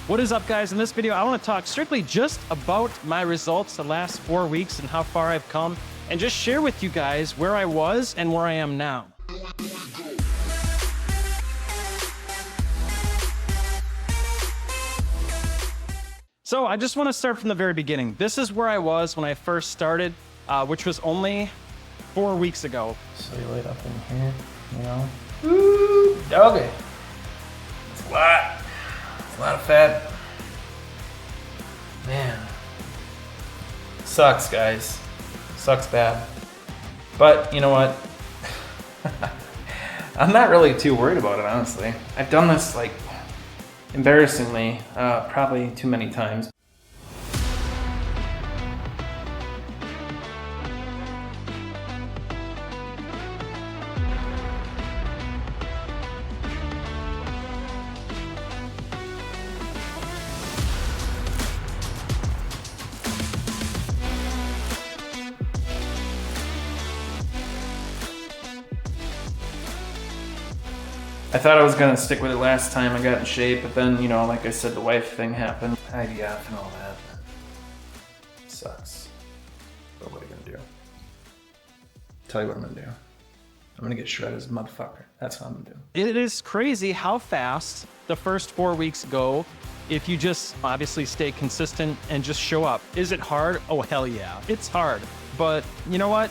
What is up, guys? In this video, I want to talk strictly just about my results the last 4 weeks and how far I've come, and just share with you guys where I was and where I am now. So I just want to start from the very beginning. This is where I was when I first started, which was only 4 weeks ago. Cellulite up in here, you know. Woo, doggy. It's a lot. It's a lot of fat. Man. Sucks, guys. Sucks bad. But you know what? I'm not really too worried about it, honestly. I've done this like embarrassingly, probably too many times. I thought I was gonna stick with it last time I got in shape, but then, you know, like I said, the wife thing happened. IVF and all that. Sucks. But what are you gonna do? Tell you what I'm gonna do. I'm gonna get shredded as a motherfucker. That's what I'm gonna do. It is crazy how fast the first 4 weeks go if you just obviously stay consistent and just show up. Is it hard? Oh, hell yeah. It's hard. But you know what?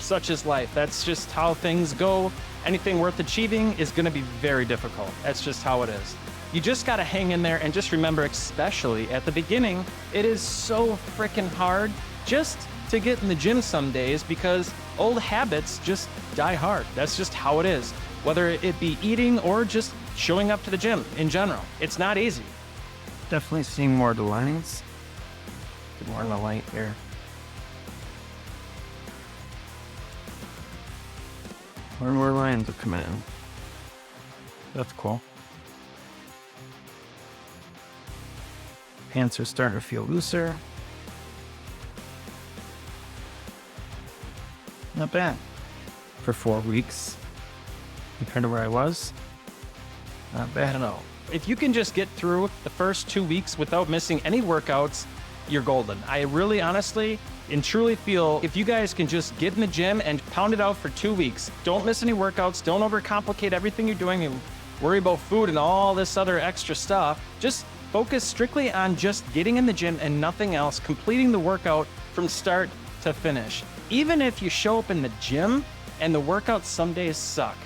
Such is life. That's just how things go. Anything worth achieving is going to be very difficult. That's just how it is. You just got to hang in there and just remember, especially at the beginning, it is so freaking hard just to get in the gym some days because old habits just die hard. That's just how it is. Whether it be eating or just showing up to the gym in general. It's not easy. Definitely seeing more of the lines. Get more in the light here. More lines are coming in. That's cool. Pants are starting to feel looser. Not bad. For 4 weeks, compared to where I was, not bad at all. If you can just get through the first 2 weeks without missing any workouts, you're golden. I really, honestly, and truly feel if you guys can just get in the gym and pound it out for 2 weeks, don't miss any workouts, don't overcomplicate everything you're doing and worry about food and all this other extra stuff. Just focus strictly on just getting in the gym and nothing else, completing the workout from start to finish. Even if you show up in the gym and the workouts some days suck.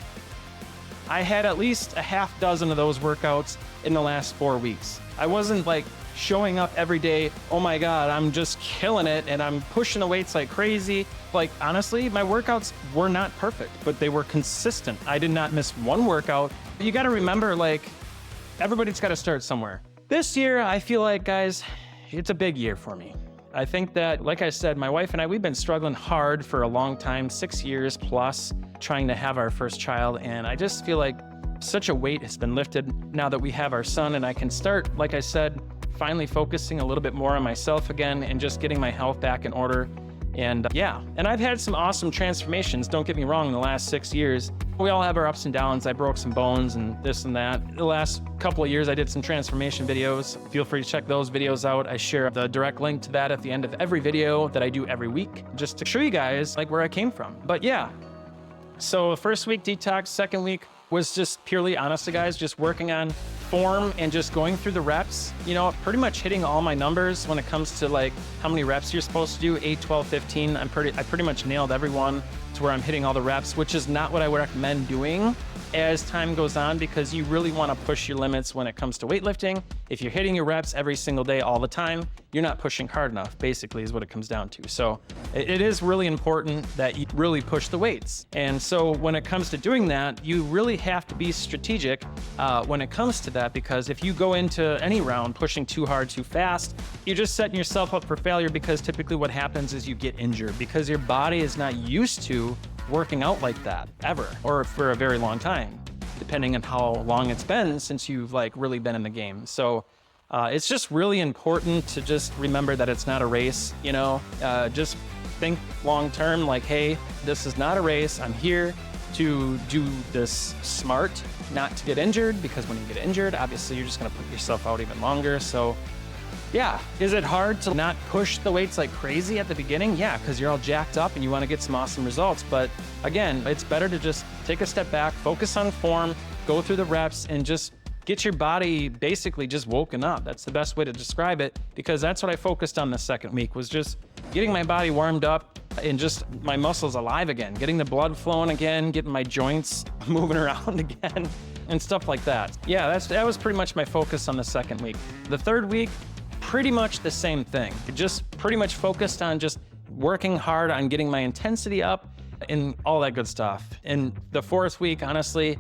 I had at least a half dozen of those workouts in the last 4 weeks. I wasn't like showing up every day, oh my God, I'm just killing it and I'm pushing the weights like crazy. Like, honestly, my workouts were not perfect, but they were consistent. I did not miss one workout. You gotta remember, like, everybody's gotta start somewhere. This year, I feel like, guys, it's a big year for me. I think that, like I said, my wife and I, we've been struggling hard for a long time, 6 years plus, trying to have our first child. And I just feel like such a weight has been lifted now that we have our son, and I can start, like I said, finally focusing a little bit more on myself again and just getting my health back in order. And yeah, and I've had some awesome transformations, don't get me wrong, in the last 6 years. We all have our ups and downs. I broke some bones and this and that. The last couple of years, I did some transformation videos. Feel free to check those videos out. I share the direct link to that at the end of every video that I do every week, just to show you guys like where I came from. But yeah, so first week detox, second week was just purely, honestly guys, just working on form and just going through the reps, you know, pretty much hitting all my numbers when it comes to like how many reps you're supposed to do, 8, 12, 15. I pretty much nailed every one to where I'm hitting all the reps, which is not what I would recommend doing as time goes on, because you really want to push your limits when it comes to weightlifting. If you're hitting your reps every single day, all the time, you're not pushing hard enough, basically is what it comes down to. So it is really important that you really push the weights. And so when it comes to doing that, you really have to be strategic when it comes to that, because if you go into any round pushing too hard, too fast, you're just setting yourself up for failure, because typically what happens is you get injured because your body is not used to working out like that ever, or for a very long time, depending on how long it's been since you've like really been in the game. So it's just really important to just remember that it's not a race, you know. Just think long term, like, hey, this is not a race. I'm here to do this smart, not to get injured, because when you get injured, obviously you're just gonna put yourself out even longer. So yeah, is it hard to not push the weights like crazy at the beginning? Yeah, because you're all jacked up and you wanna get some awesome results. But again, it's better to just take a step back, focus on form, go through the reps, and just get your body basically just woken up. That's the best way to describe it, because that's what I focused on the second week, was just getting my body warmed up and just my muscles alive again, getting the blood flowing again, getting my joints moving around again, and stuff like that. Yeah, that was pretty much my focus on the second week. The third week, pretty much the same thing. Just pretty much focused on just working hard on getting my intensity up and all that good stuff. And the fourth week, honestly,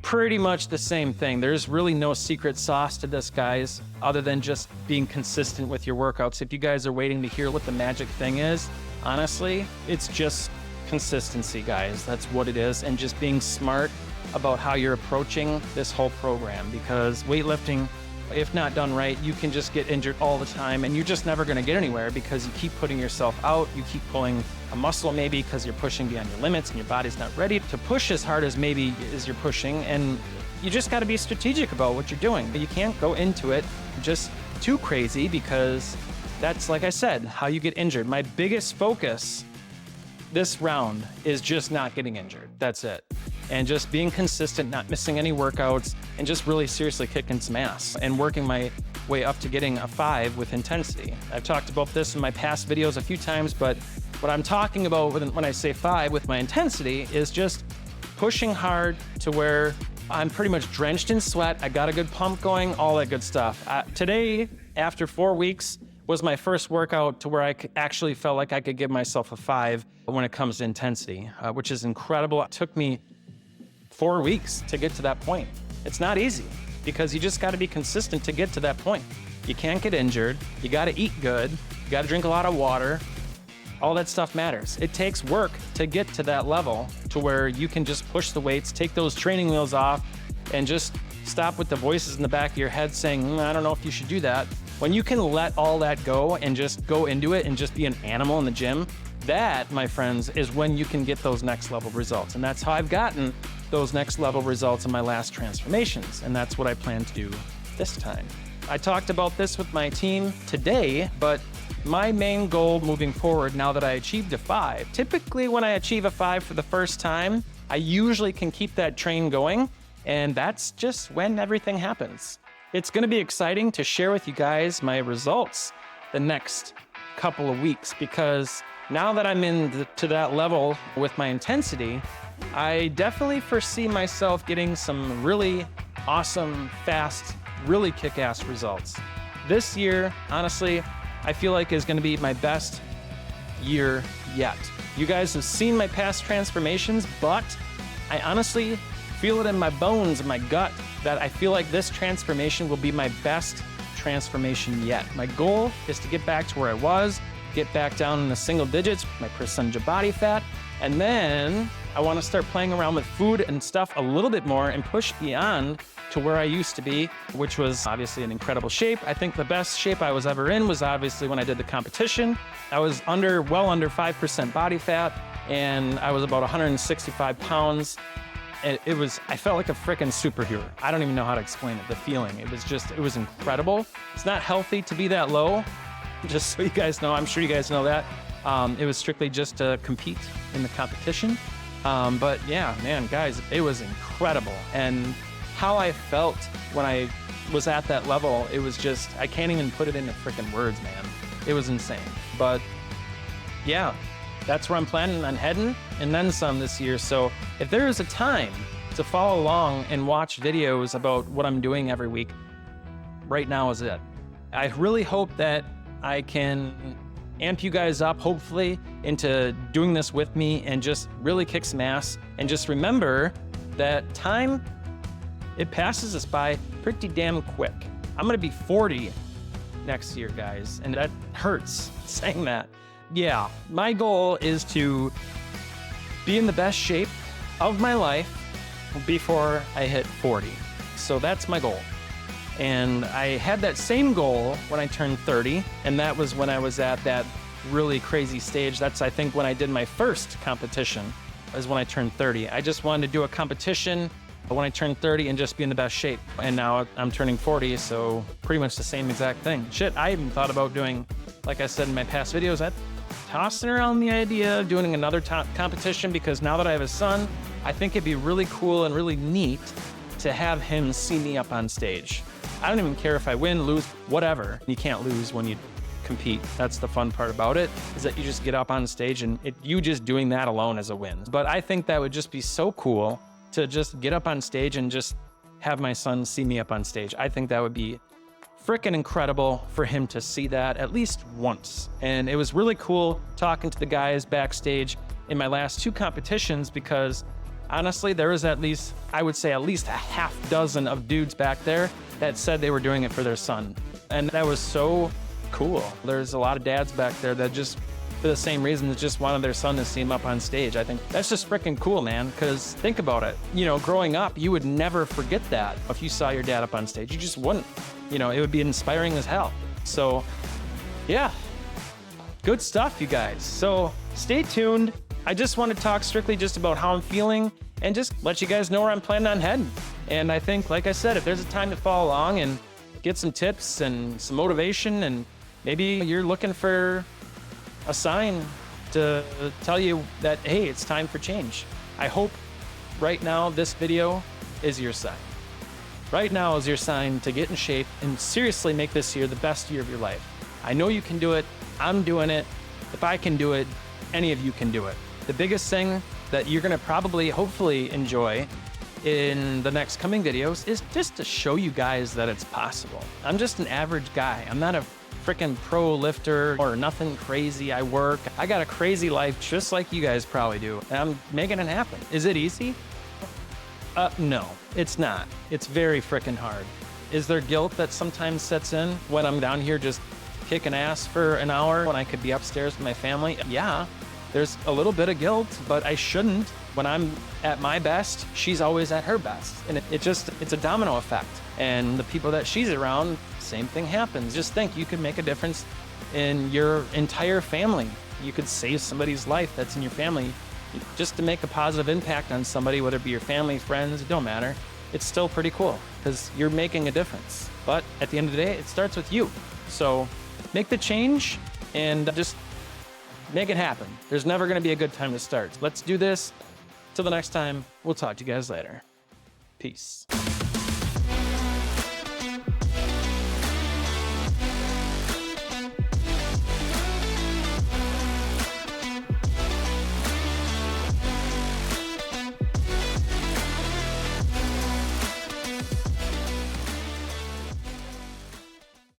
pretty much the same thing. There's really no secret sauce to this, guys, other than just being consistent with your workouts. If you guys are waiting to hear what the magic thing is, honestly, it's just consistency, guys. That's what it is. And just being smart about how you're approaching this whole program, because weightlifting, if not done right, you can just get injured all the time, and you're just never gonna get anywhere because you keep putting yourself out, you keep pulling a muscle maybe because you're pushing beyond your limits and your body's not ready to push as hard as maybe as you're pushing, and you just gotta be strategic about what you're doing. But you can't go into it just too crazy, because that's, like I said, how you get injured. My biggest focus this round is just not getting injured. That's it. And just being consistent, not missing any workouts, and just really seriously kicking some ass and working my way up to getting a 5 with intensity. I've talked about this in my past videos a few times, but what I'm talking about when I say 5 with my intensity is just pushing hard to where I'm pretty much drenched in sweat. I got a good pump going, all that good stuff. Today, after 4 weeks, was my first workout to where I actually felt like I could give myself a 5 when it comes to intensity, which is incredible. It took me 4 weeks to get to that point. It's not easy, because you just gotta be consistent to get to that point. You can't get injured, you gotta eat good, you gotta drink a lot of water. All that stuff matters. It takes work to get to that level to where you can just push the weights, take those training wheels off, and just stop with the voices in the back of your head saying, I don't know if you should do that. When you can let all that go and just go into it and just be an animal in the gym, that, my friends, is when you can get those next level results. And that's how I've gotten those next level results in my last transformations. And that's what I plan to do this time. I talked about this with my team today, but my main goal moving forward, now that I achieved a 5, typically when I achieve a 5 for the first time, I usually can keep that train going, and that's just when everything happens. It's gonna be exciting to share with you guys my results the next couple of weeks, because now that I'm to that level with my intensity, I definitely foresee myself getting some really awesome, fast, really kick-ass results. This year, honestly, I feel like is gonna be my best year yet. You guys have seen my past transformations, but I honestly feel it in my bones, in my gut, that I feel like this transformation will be my best transformation yet. My goal is to get back to where I was, get back down in the single digits with my percentage of body fat, and then I wanna start playing around with food and stuff a little bit more and push beyond to where I used to be, which was obviously in incredible shape. I think the best shape I was ever in was obviously when I did the competition. I was well under 5% body fat, and I was about 165 pounds. I felt like a freaking superhero. I don't even know how to explain it, the feeling. It was incredible. It's not healthy to be that low, just so you guys know. I'm sure you guys know that. It was strictly just to compete in the competition. But yeah, man, guys, it was incredible. And how I felt when I was at that level, it was just, I can't even put it into freaking words, man. It was insane. But yeah, that's where I'm planning on heading, and then some this year. So if there is a time to follow along and watch videos about what I'm doing every week, right now is it. I really hope that I can amp you guys up, hopefully, into doing this with me and just really kick some ass. And just remember that time, it passes us by pretty damn quick. I'm gonna be 40 next year, guys, and that hurts saying that. Yeah, my goal is to be in the best shape of my life before I hit 40. So that's my goal. And I had that same goal when I turned 30, and that was when I was at that really crazy stage. That's, I think, when I did my first competition, is when I turned 30. I just wanted to do a competition when I turned 30 and just be in the best shape. And now I'm turning 40, so pretty much the same exact thing. Shit, I even thought about doing, like I said in my past videos, I'm tossing around the idea of doing another competition, because now that I have a son, I think it'd be really cool and really neat to have him see me up on stage. I don't even care if I win, lose, whatever. You can't lose when you compete. That's the fun part about it, is that you just get up on stage and you just doing that alone is a win. But I think that would just be so cool to just get up on stage and just have my son see me up on stage. I think that would be freaking incredible for him to see that at least once. And it was really cool talking to the guys backstage in my last 2 competitions, because honestly, there was at least, I would say at least a half dozen of dudes back there that said they were doing it for their son. And that was so cool. There's a lot of dads back there that just, for the same reason, just wanted their son to see him up on stage. I think that's just freaking cool, man, because think about it. You know, growing up, you would never forget that. If you saw your dad up on stage, you just wouldn't. You know, it would be inspiring as hell. So, yeah, good stuff, you guys. So stay tuned. I just want to talk strictly just about how I'm feeling and just let you guys know where I'm planning on heading. And I think, like I said, if there's a time to follow along and get some tips and some motivation, and maybe you're looking for a sign to tell you that, hey, it's time for change. I hope right now this video is your sign. Right now is your sign to get in shape and seriously make this year the best year of your life. I know you can do it. I'm doing it. If I can do it, any of you can do it. The biggest thing that you're gonna probably, hopefully enjoy in the next coming videos is just to show you guys that it's possible. I'm just an average guy. I'm not a freaking pro lifter or nothing crazy. I work. I got a crazy life just like you guys probably do. And I'm making it happen. Is it easy? No, it's not. It's very freaking hard. Is there guilt that sometimes sets in when I'm down here just kicking ass for an hour when I could be upstairs with my family? Yeah, there's a little bit of guilt, but I shouldn't. When I'm at my best, she's always at her best. And it's a domino effect. And the people that she's around, same thing happens. Just think, you could make a difference in your entire family. You could save somebody's life that's in your family just to make a positive impact on somebody, whether it be your family, friends, it don't matter. It's still pretty cool because you're making a difference. But at the end of the day, it starts with you. So make the change and just make it happen. There's never going to be a good time to start. Let's do this. Till the next time, we'll talk to you guys later. Peace.